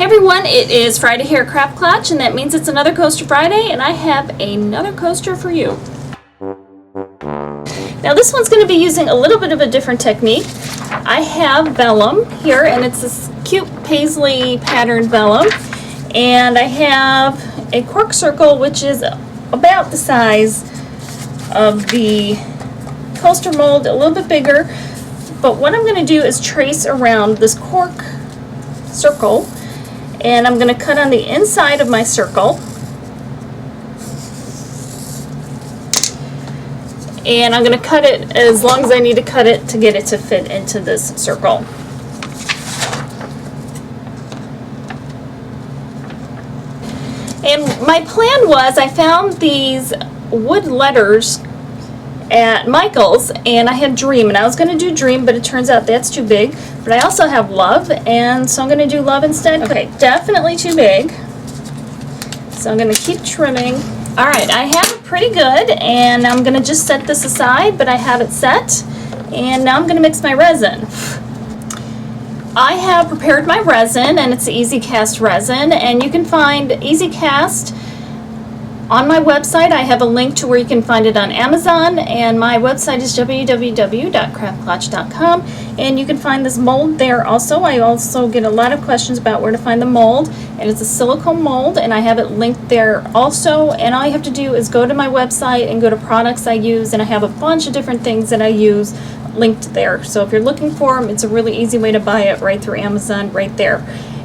everyone, it is Friday here at Craft Clutch, and that means it's another Coaster Friday, and I have another coaster for you. Now this one's going to be using a little bit of a different technique. I have vellum here, and it's this cute paisley patterned vellum, and I have a cork circle which is about the size of the coaster mold, a little bit bigger, but what I'm going to do is trace around this cork circle, and I'm going to cut on the inside of my circle, and I'm going to cut it as long as I need to cut it to get it to fit into this circle. And my plan was, I found these wood letters at Michael's, and I had Dream, and I was going to do Dream, but it turns out that's too big. But I also have Love, and so I'm going to do Love instead. Okay, definitely too big, so I'm going to keep trimming. Alright, I have it pretty good, and I'm going to just set this aside, but I have it set, and now I'm going to mix my resin. I have prepared my resin, and it's Easy Cast resin, and you can find Easy Cast on my website. I have a link to where you can find it on Amazon, and my website is www.craftclotch.com, and you can find this mold there also. I also get a lot of questions about where to find the mold, and it's a silicone mold, and I have it linked there also, and all you have to do is go to my website and go to products I use, and I have a bunch of different things that I use linked there. So if you're looking for them, it's a really easy way to buy it right through Amazon right there.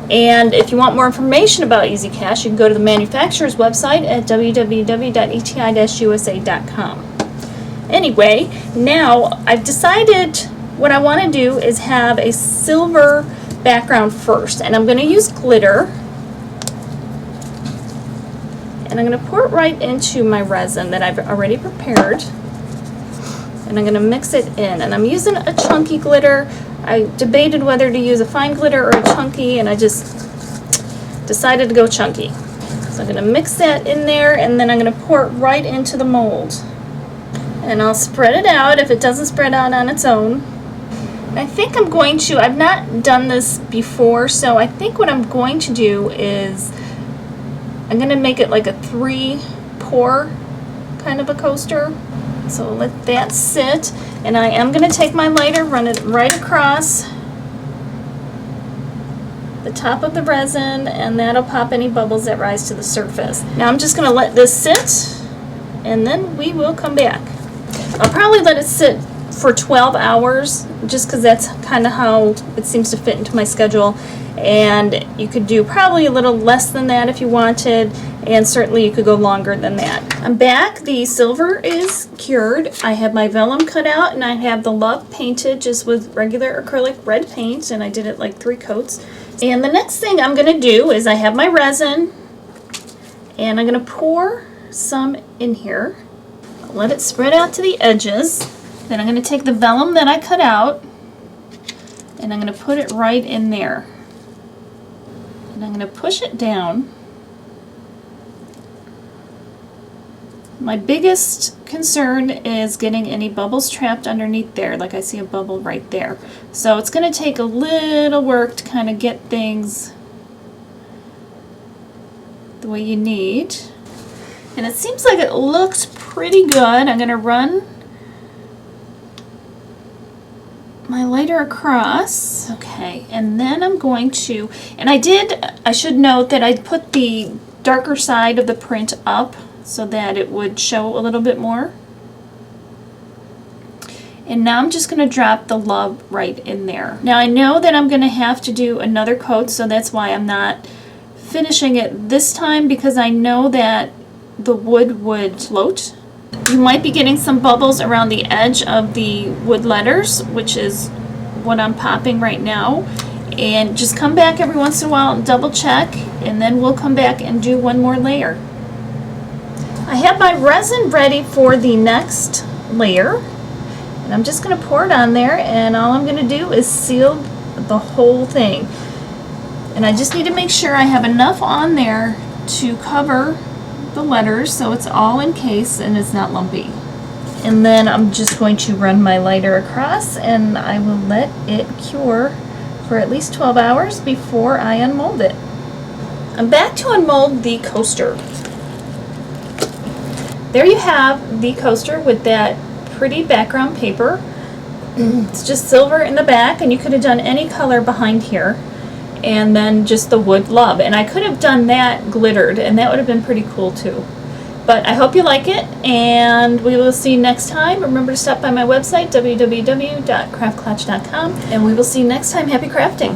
And if you want more information about Easy Cast, you can go to the manufacturer's website at www.eti-usa.com. Anyway, now I've decided what I want to do is have a silver background first, and I'm going to use glitter, and I'm going to pour it right into my resin that I've already prepared, and I'm going to mix it in. And I'm using a chunky glitter. I debated whether to use a fine glitter or a chunky, and I just decided to go chunky. So I'm going to mix that in there, and then I'm going to pour it right into the mold. And I'll spread it out if it doesn't spread out on its own. I think I'm going to, I've not done this before, so I think what I'm going to do is I'm going to make it like a 3-pour kind of a coaster. So let that sit, and I am going to take my lighter, run it right across the top of the resin, and that'll pop any bubbles that rise to the surface. Now I'm just going to let this sit, and then we will come back. I'll probably let it sit for 12 hours, just because that's kind of how it seems to fit into my schedule. And you could do probably a little less than that if you wanted, and certainly you could go longer than that. I'm back. The silver is cured. I have my vellum cut out, and I have the Love painted just with regular acrylic red paint, and I did it like 3 coats. And the next thing I'm going to do is I have my resin, and I'm going to pour some in here. Let it spread out to the edges. Then I'm going to take the vellum that I cut out, and I'm going to put it right in there. And I'm going to push it down. My biggest concern is getting any bubbles trapped underneath there, like I see a bubble right there. So it's going to take a little work to kind of get things the way you need. And it seems like it looks pretty good. I'm going to run my lighter across. Okay, and then I'm going to, and I should note that I put the darker side of the print up so that it would show a little bit more. And now I'm just going to drop the Love right in there. Now I know that I'm going to have to do another coat, so that's why I'm not finishing it this time, because I know that the wood would float. You might be getting some bubbles around the edge of the wood letters, which is what I'm popping right now. And just come back every once in a while and double check, and then we'll come back and do one more layer. I have my resin ready for the next layer, and I'm just going to pour it on there, and all I'm going to do is seal the whole thing. And I just need to make sure I have enough on there to cover the letters so it's all encased and it's not lumpy. And then I'm just going to run my lighter across, and I will let it cure for at least 12 hours before I unmold it. I'm back to unmold the coaster. There you have the coaster with that pretty background paper. It's just silver in the back, and you could have done any color behind here, and then just the wood lub. And I could have done that glittered, and that would have been pretty cool too. But I hope you like it, and we will see you next time. Remember to stop by my website, www.craftclatch.com, and we will see you next time. Happy crafting!